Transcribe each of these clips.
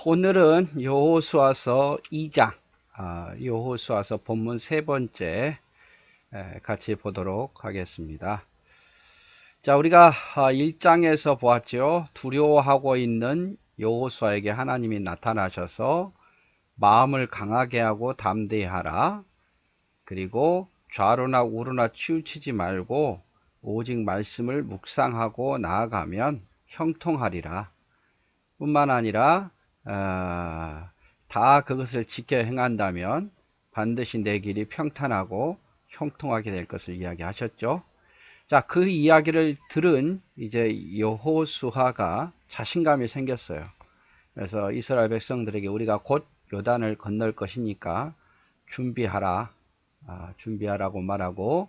오늘은 여호수아서 2장, 여호수아서 본문 세 번째 같이 보도록 하겠습니다. 자, 우리가 1장에서 보았죠. 두려워하고 있는 여호수아에게 하나님이 나타나셔서 마음을 강하게 하고 담대히 하라. 그리고 좌로나 우로나 치우치지 말고 오직 말씀을 묵상하고 나아가면 형통하리라. 뿐만 아니라 다 그것을 지켜 행한다면 반드시 내 길이 평탄하고 형통하게 될 것을 이야기하셨죠. 자, 그 이야기를 들은 이제 여호수아가 자신감이 생겼어요. 그래서 이스라엘 백성들에게 우리가 곧 요단을 건널 것이니까 준비하라, 준비하라고 말하고,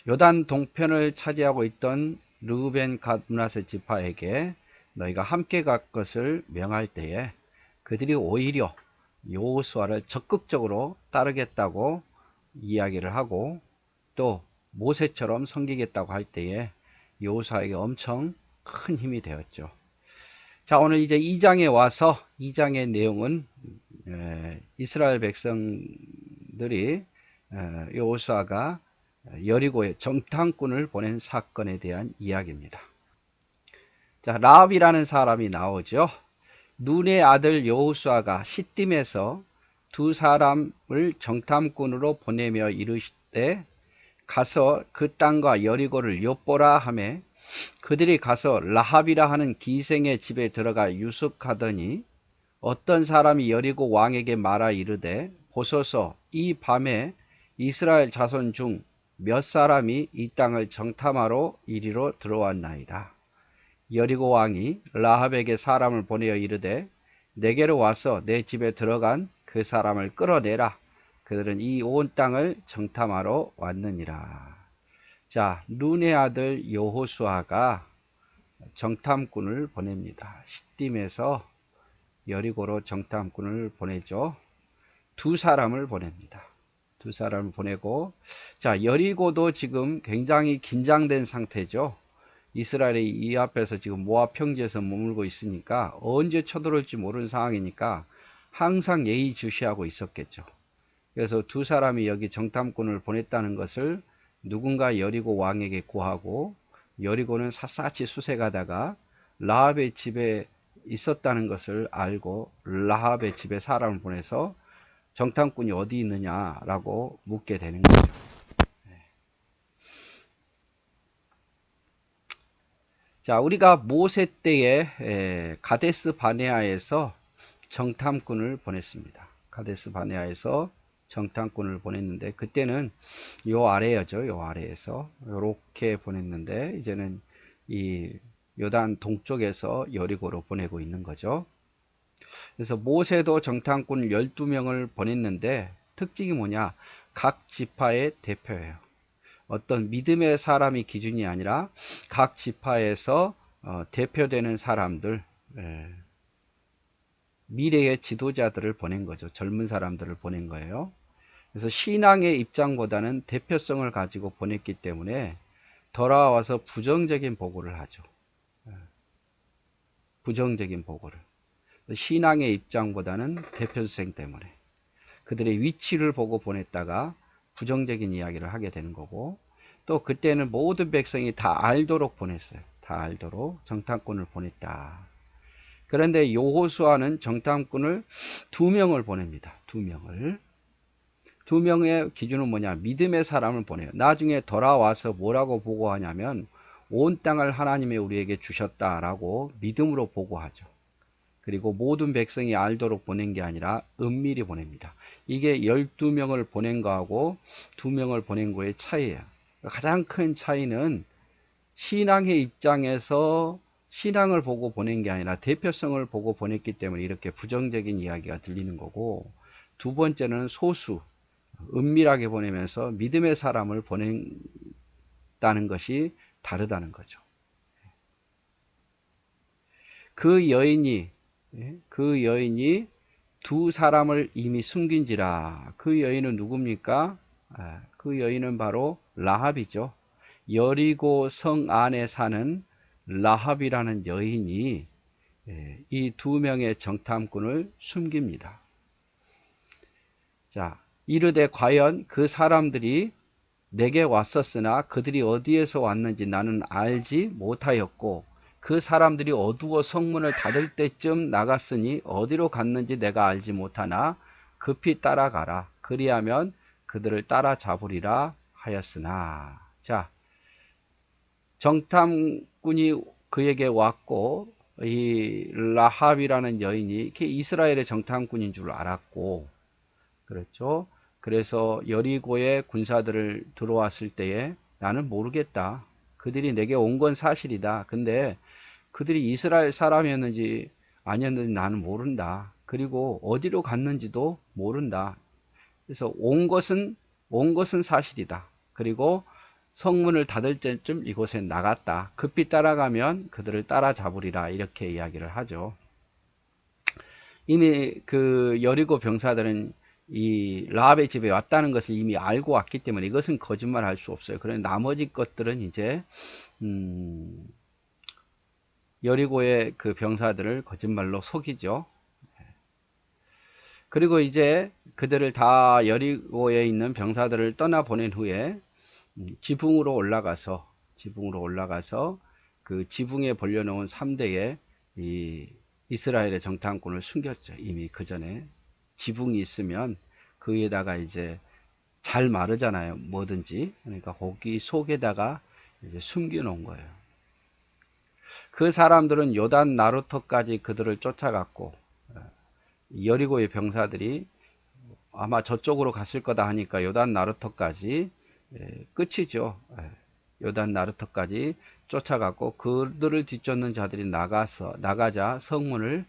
요단 동편을 차지하고 있던 르우벤, 갓, 므낫세 지파에게 너희가 함께 갈 것을 명할 때에 그들이 오히려 여호수아를 적극적으로 따르겠다고 이야기를 하고, 또 모세처럼 섬기겠다고 할 때에 여호수아에게 엄청 큰 힘이 되었죠. 자, 오늘 이제 2장에 와서 2장의 내용은 이스라엘 백성들이 여호수아가 여리고에 정탐꾼을 보낸 사건에 대한 이야기입니다. 자, 라합이라는 사람이 나오죠. 눈의 아들 여호수아가 시딤에서 두 사람을 정탐꾼으로 보내며 이르시되 가서 그 땅과 여리고를 엿보라 하매 그들이 가서 라합이라 하는 기생의 집에 들어가 유숙하더니 어떤 사람이 여리고 왕에게 말하 이르되 보소서 이 밤에 이스라엘 자손 중 몇 사람이 이 땅을 정탐하러 이리로 들어왔나이다. 여리고 왕이 라합에게 사람을 보내어 이르되 내게로 와서 내 집에 들어간 그 사람을 끌어내라. 그들은 이 온 땅을 정탐하러 왔느니라. 자, 눈의 아들 여호수아가 정탐꾼을 보냅니다. 시딤에서 여리고로 정탐꾼을 보내죠. 두 사람을 보냅니다. 두 사람을 보내고, 자, 여리고도 지금 굉장히 긴장된 상태죠. 이스라엘이 이 앞에서 지금 모압 평지에서 머물고 있으니까 언제 쳐들어올지 모르는 상황이니까 항상 예의주시하고 있었겠죠. 그래서 두 사람이 여기 정탐꾼을 보냈다는 것을 누군가 여리고 왕에게 구하고, 여리고는 샅샅이 수색하다가 라합의 집에 있었다는 것을 알고 라합의 집에 사람을 보내서 정탐꾼이 어디 있느냐라고 묻게 되는 거죠. 자, 우리가 모세 때에 가데스 바네아에서 정탐꾼을 보냈습니다. 가데스 바네아에서 정탐꾼을 보냈는데 그때는 요 아래였죠. 요 아래에서 요렇게 보냈는데 이제는 이 요단 동쪽에서 여리고로 보내고 있는 거죠. 그래서 모세도 정탐꾼 12명을 보냈는데 특징이 뭐냐? 각 지파의 대표예요. 어떤 믿음의 사람이 기준이 아니라 각 지파에서 대표되는 사람들, 미래의 지도자들을 보낸 거죠. 젊은 사람들을 보낸 거예요. 그래서 신앙의 입장보다는 대표성을 가지고 보냈기 때문에 돌아와서 부정적인 보고를 하죠. 부정적인 보고를. 신앙의 입장보다는 대표성 때문에 그들의 위치를 보고 보냈다가 부정적인 이야기를 하게 되는 거고, 또 그때는 모든 백성이 다 알도록 보냈어요. 다 알도록 정탐꾼을 보냈다. 그런데 여호수아는 정탐꾼을 2명을 보냅니다. 2명을. 2명의 기준은 뭐냐? 믿음의 사람을 보내요. 나중에 돌아와서 뭐라고 보고하냐면 온 땅을 하나님이 우리에게 주셨다라고 믿음으로 보고하죠. 그리고 모든 백성이 알도록 보낸 게 아니라 은밀히 보냅니다. 이게 12명을 보낸 거하고 2명을 보낸 거의 차이예요. 가장 큰 차이는 신앙의 입장에서 신앙을 보고 보낸 게 아니라 대표성을 보고 보냈기 때문에 이렇게 부정적인 이야기가 들리는 거고, 두 번째는 소수, 은밀하게 보내면서 믿음의 사람을 보낸다는 것이 다르다는 거죠. 그 여인이 두 사람을 이미 숨긴지라. 그 여인은 누굽니까? 그 여인은 바로 라합이죠. 여리고 성 안에 사는 라합이라는 여인이 이 두 명의 정탐꾼을 숨깁니다. 자, 이르되 과연 그 사람들이 내게 왔었으나 그들이 어디에서 왔는지 나는 알지 못하였고 그 사람들이 어두워 성문을 닫을 때쯤 나갔으니 어디로 갔는지 내가 알지 못하나 급히 따라가라. 그리하면 그들을 따라잡으리라 하였으나. 자, 정탐꾼이 그에게 왔고 이 라합이라는 여인이 이스라엘의 정탐꾼인 줄 알았고, 그렇죠. 그래서 여리고의 군사들을 들어왔을 때에 나는 모르겠다. 그들이 내게 온 건 사실이다. 근데 그들이 이스라엘 사람이었는지 아니었는지 나는 모른다. 그리고 어디로 갔는지도 모른다. 그래서 온 것은 사실이다. 그리고 성문을 닫을 때쯤 이곳에 나갔다. 급히 따라가면 그들을 따라잡으리라. 이렇게 이야기를 하죠. 이미 그 여리고 병사들은 이 라합의 집에 왔다는 것을 이미 알고 왔기 때문에 이것은 거짓말 할 수 없어요. 그런데 나머지 것들은 이제 여리고의 그 병사들을 거짓말로 속이죠. 그리고 이제 그들을 다 여리고에 있는 병사들을 떠나보낸 후에 지붕으로 올라가서 그 지붕에 벌려놓은 3대의 이 이스라엘의 정탐꾼을 숨겼죠. 이미 그 전에 지붕이 있으면 그 위에다가 이제 잘 마르잖아요. 뭐든지. 그러니까 거기 속에다가 이제 숨겨 놓은 거예요. 그 사람들은 요단 나루터까지 그들을 쫓아갔고, 여리고의 병사들이 아마 저쪽으로 갔을 거다 하니까 요단 나루터까지, 끝이죠. 요단 나루터까지 쫓아갔고 그들을 뒤쫓는 자들이 나가자 성문을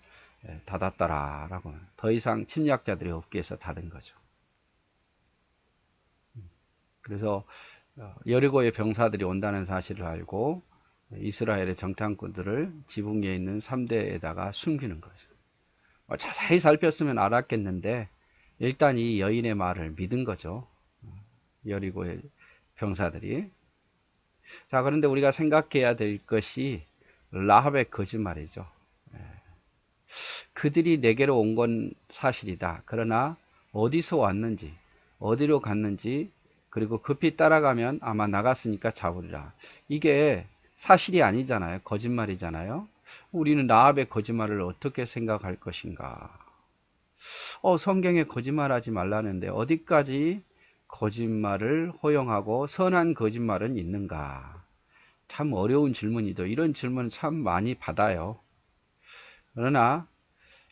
닫았더라라고. 더 이상 침략자들이 없게 해서 닫은 거죠. 그래서 여리고의 병사들이 온다는 사실을 알고 이스라엘의 정탐꾼들을 지붕 위에 있는 3대에다가 숨기는 거죠. 자세히 살폈으면 알았겠는데 일단 이 여인의 말을 믿은 거죠. 여리고의 병사들이. 자, 그런데 우리가 생각해야 될 것이 라합의 거짓말이죠. 그들이 내게로 온 건 사실이다. 그러나 어디서 왔는지, 어디로 갔는지, 그리고 급히 따라가면 아마 나갔으니까 잡으리라. 이게 사실이 아니잖아요. 거짓말이잖아요. 우리는 라합의 거짓말을 어떻게 생각할 것인가? 성경에 거짓말하지 말라는데 어디까지 거짓말을 허용하고 선한 거짓말은 있는가? 참 어려운 질문이죠. 이런 질문 참 많이 받아요. 그러나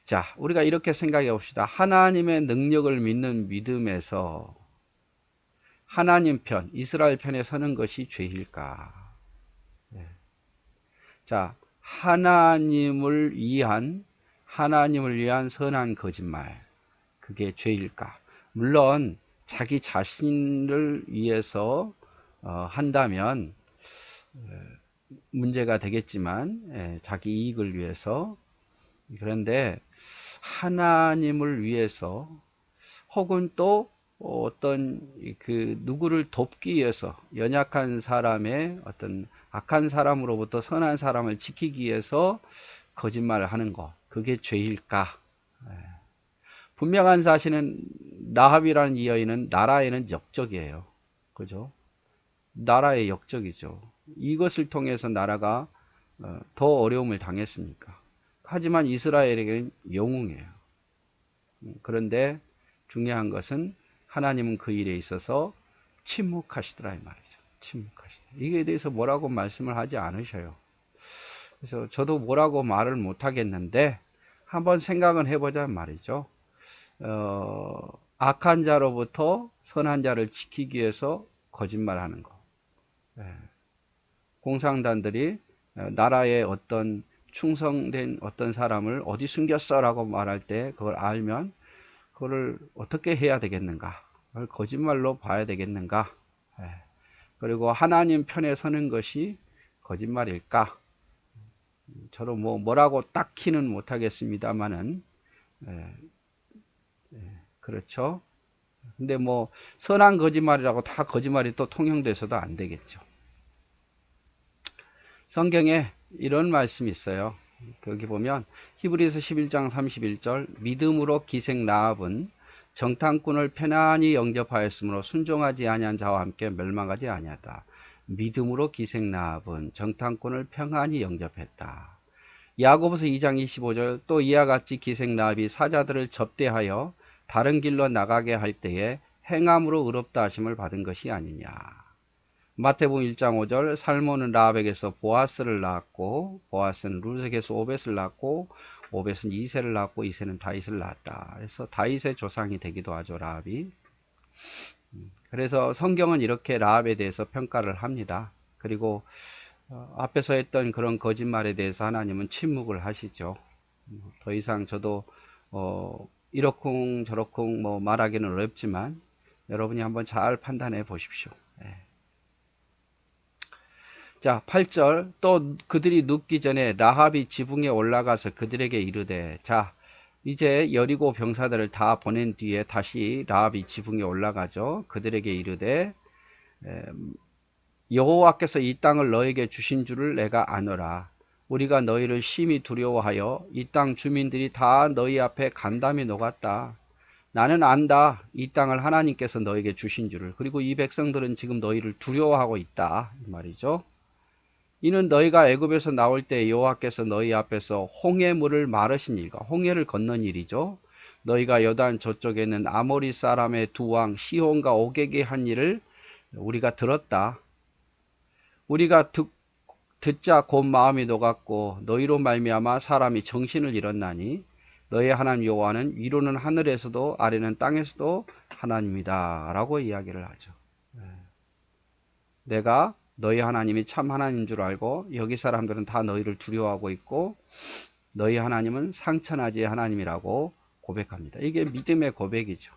자, 우리가 이렇게 생각해 봅시다. 하나님의 능력을 믿는 믿음에서 하나님 편, 이스라엘 편에 서는 것이 죄일까? 자, 하나님을 위한 선한 거짓말, 그게 죄일까? 물론 자기 자신을 위해서 한다면 문제가 되겠지만, 자기 이익을 위해서. 그런데 하나님을 위해서 혹은 또 어떤 그 누구를 돕기 위해서, 연약한 사람의 어떤 악한 사람으로부터 선한 사람을 지키기 위해서 거짓말을 하는 것, 그게 죄일까? 분명한 사실은 라합이라는 이 여인은 나라에는 역적이에요. 그죠? 나라의 역적이죠. 이것을 통해서 나라가 더 어려움을 당했으니까. 하지만 이스라엘에게는 영웅이에요. 그런데 중요한 것은 하나님은 그 일에 있어서 침묵하시더라 이 말이죠. 침묵하시더라. 이에 대해서 뭐라고 말씀을 하지 않으셔요. 그래서 저도 뭐라고 말을 못 하겠는데 한번 생각은 해보자 말이죠. 악한 자로부터 선한 자를 지키기 위해서 거짓말하는 거. 공산당들이 나라의 어떤 충성된 어떤 사람을 어디 숨겼어 라고 말할 때 그걸 알면 그걸 어떻게 해야 되겠는가? 그걸 거짓말로 봐야 되겠는가? 그리고 하나님 편에 서는 것이 거짓말일까? 저도 뭐라고 딱히는 못하겠습니다만은, 그렇죠? 근데 선한 거짓말이라고 다 거짓말이 또 통용돼서도 안 되겠죠. 성경에 이런 말씀이 있어요. 거기 보면 히브리서 11장 31절 믿음으로 기생 라합은 정탐꾼을 편안히 영접하였으므로 순종하지 아니한 자와 함께 멸망하지 아니하다. 믿음으로 기생 라합은 정탐꾼을 평안히 영접했다. 야고보서 2장 25절 또 이와 같이 기생 라합이 사자들을 접대하여 다른 길로 나가게 할 때에 행함으로 의롭다 하심을 받은 것이 아니냐. 마태복음 1장 5절 살몬은 라합에게서 보아스를 낳았고 보아스는 룻에게서 오벳을 낳았고 오벳은 이새를 낳았고 이새는 다윗을 낳았다. 그래서 다윗의 조상이 되기도 하죠, 라합이. 그래서 성경은 이렇게 라합에 대해서 평가를 합니다. 그리고 앞에서 했던 그런 거짓말에 대해서 하나님은 침묵을 하시죠. 더 이상 저도 이러쿵 저러쿵 뭐 말하기는 어렵지만 여러분이 한번 잘 판단해 보십시오. 예. 자, 8절 또 그들이 눕기 전에 라합이 지붕에 올라가서 그들에게 이르되 자 이제 여리고 병사들을 다 보낸 뒤에 다시 라합이 지붕에 올라가죠. 그들에게 이르되 여호와께서 이 땅을 너에게 주신 줄을 내가 아노라. 우리가 너희를 심히 두려워하여 이 땅 주민들이 다 너희 앞에 간담이 녹았다. 나는 안다. 이 땅을 하나님께서 너에게 주신 줄을. 그리고 이 백성들은 지금 너희를 두려워하고 있다. 이 말이죠. 이는 너희가 애굽에서 나올 때 여호와께서 너희 앞에서 홍해 물을 마르신 일과 홍해를 건넌 일이죠. 너희가 요단 저쪽에 있는 아모리 사람의 두 왕 시혼과 오게게 한 일을 우리가 들었다. 우리가 듣자 곧 마음이 녹았고 너희로 말미암아 사람이 정신을 잃었나니 너희 하나님 여호와는 위로는 하늘에서도 아래는 땅에서도 하나님이다 라고 이야기를 하죠. 내가 너희 하나님이 참 하나님인 줄 알고 여기 사람들은 다 너희를 두려워하고 있고 너희 하나님은 상천하지의 하나님이라고 고백합니다. 이게 믿음의 고백이죠.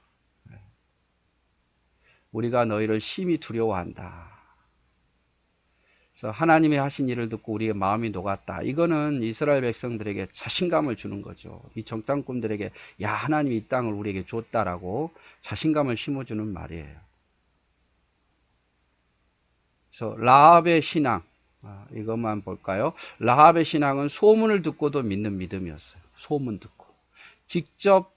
우리가 너희를 심히 두려워한다. 그래서 하나님이 하신 일을 듣고 우리의 마음이 녹았다. 이거는 이스라엘 백성들에게 자신감을 주는 거죠. 이 정탐꾼들에게 야 하나님이 이 땅을 우리에게 줬다라고 자신감을 심어주는 말이에요. 그래서 라합의 신앙 이것만 볼까요? 라합의 신앙은 소문을 듣고도 믿는 믿음이었어요. 소문 듣고 직접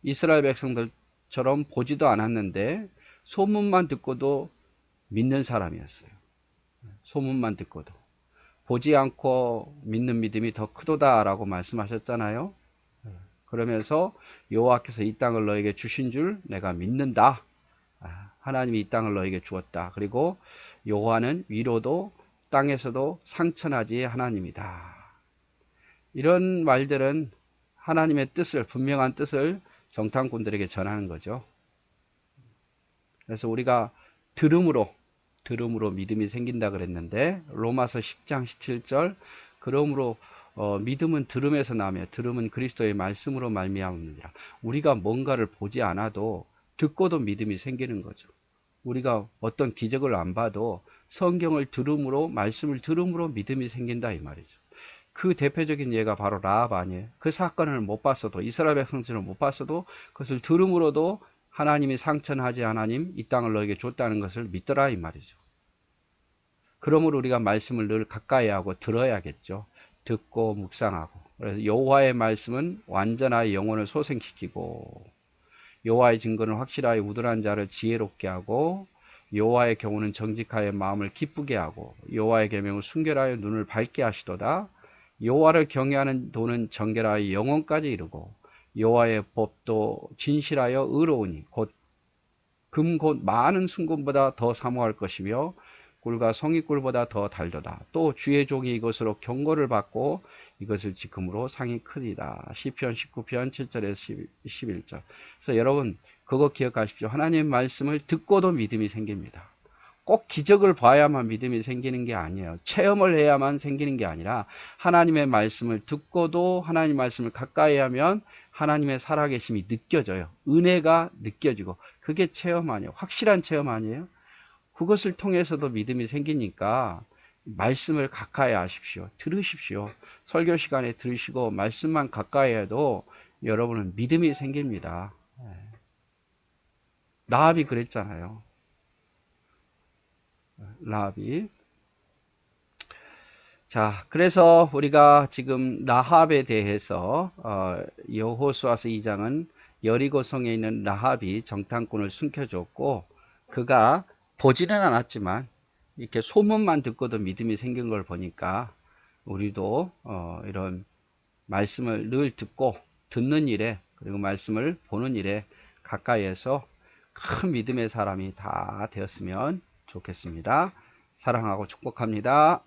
이스라엘 백성들처럼 보지도 않았는데 소문만 듣고도 믿는 사람이었어요. 소문만 듣고도 보지 않고 믿는 믿음이 더 크도다라고 말씀하셨잖아요. 그러면서 여호와께서 이 땅을 너에게 주신 줄 내가 믿는다. 하나님이 이 땅을 너에게 주었다. 그리고 여호와는 위로도 땅에서도 상천하지의 하나님이다. 이런 말들은 하나님의 뜻을 분명한 뜻을 정탐꾼들에게 전하는 거죠. 그래서 우리가 들음으로 믿음이 생긴다 그랬는데 로마서 10장 17절 그러므로 믿음은 들음에서 나며 들음은 그리스도의 말씀으로 말미암느니라. 우리가 뭔가를 보지 않아도 듣고도 믿음이 생기는 거죠. 우리가 어떤 기적을 안 봐도 성경을 들음으로 말씀을 들음으로 믿음이 생긴다 이 말이죠. 그 대표적인 예가 바로 라합 아니에요. 그 사건을 못 봤어도 이스라엘 백성들을 못 봤어도 그것을 들음으로도 하나님이 상천하지 하나님 이 땅을 너에게 줬다는 것을 믿더라 이 말이죠. 그러므로 우리가 말씀을 늘 가까이 하고 들어야겠죠. 듣고 묵상하고. 그래서 여호와의 말씀은 완전하여 영혼을 소생시키고 여호와의 증거는 확실하여 우둔한 자를 지혜롭게 하고 여호와의 경우는 정직하여 마음을 기쁘게 하고 여호와의 계명을 순결하여 눈을 밝게 하시도다. 여호와를 경외하는 도는 정결하여 영혼까지 이르고 여호와의 법도 진실하여 의로우니 곧 금 곧 많은 순금보다 더 사모할 것이며 꿀과 성의꿀보다 더 달도다. 또 주의 종이 이것으로 경고를 받고 이것을 지금으로 상이 크리다. 시편 19편 7절에서 11절. 그래서 여러분 그거 기억하십시오. 하나님 말씀을 듣고도 믿음이 생깁니다. 꼭 기적을 봐야만 믿음이 생기는 게 아니에요. 체험을 해야만 생기는 게 아니라 하나님의 말씀을 듣고도 하나님 말씀을 가까이 하면 하나님의 살아계심이 느껴져요. 은혜가 느껴지고 그게 체험 아니에요. 확실한 체험 아니에요. 그것을 통해서도 믿음이 생기니까 말씀을 가까이 하십시오. 들으십시오. 설교 시간에 들으시고 말씀만 가까이 해도 여러분은 믿음이 생깁니다. 라합이 그랬잖아요. 라합이 자, 그래서 우리가 지금 라합에 대해서 여호수아서 2장은 여리고성에 있는 라합이 정탐꾼을 숨겨줬고 그가 보지는 않았지만 이렇게 소문만 듣고도 믿음이 생긴 걸 보니까 우리도 이런 말씀을 늘 듣고 듣는 일에 그리고 말씀을 보는 일에 가까이에서 큰 믿음의 사람이 다 되었으면 좋겠습니다. 사랑하고 축복합니다.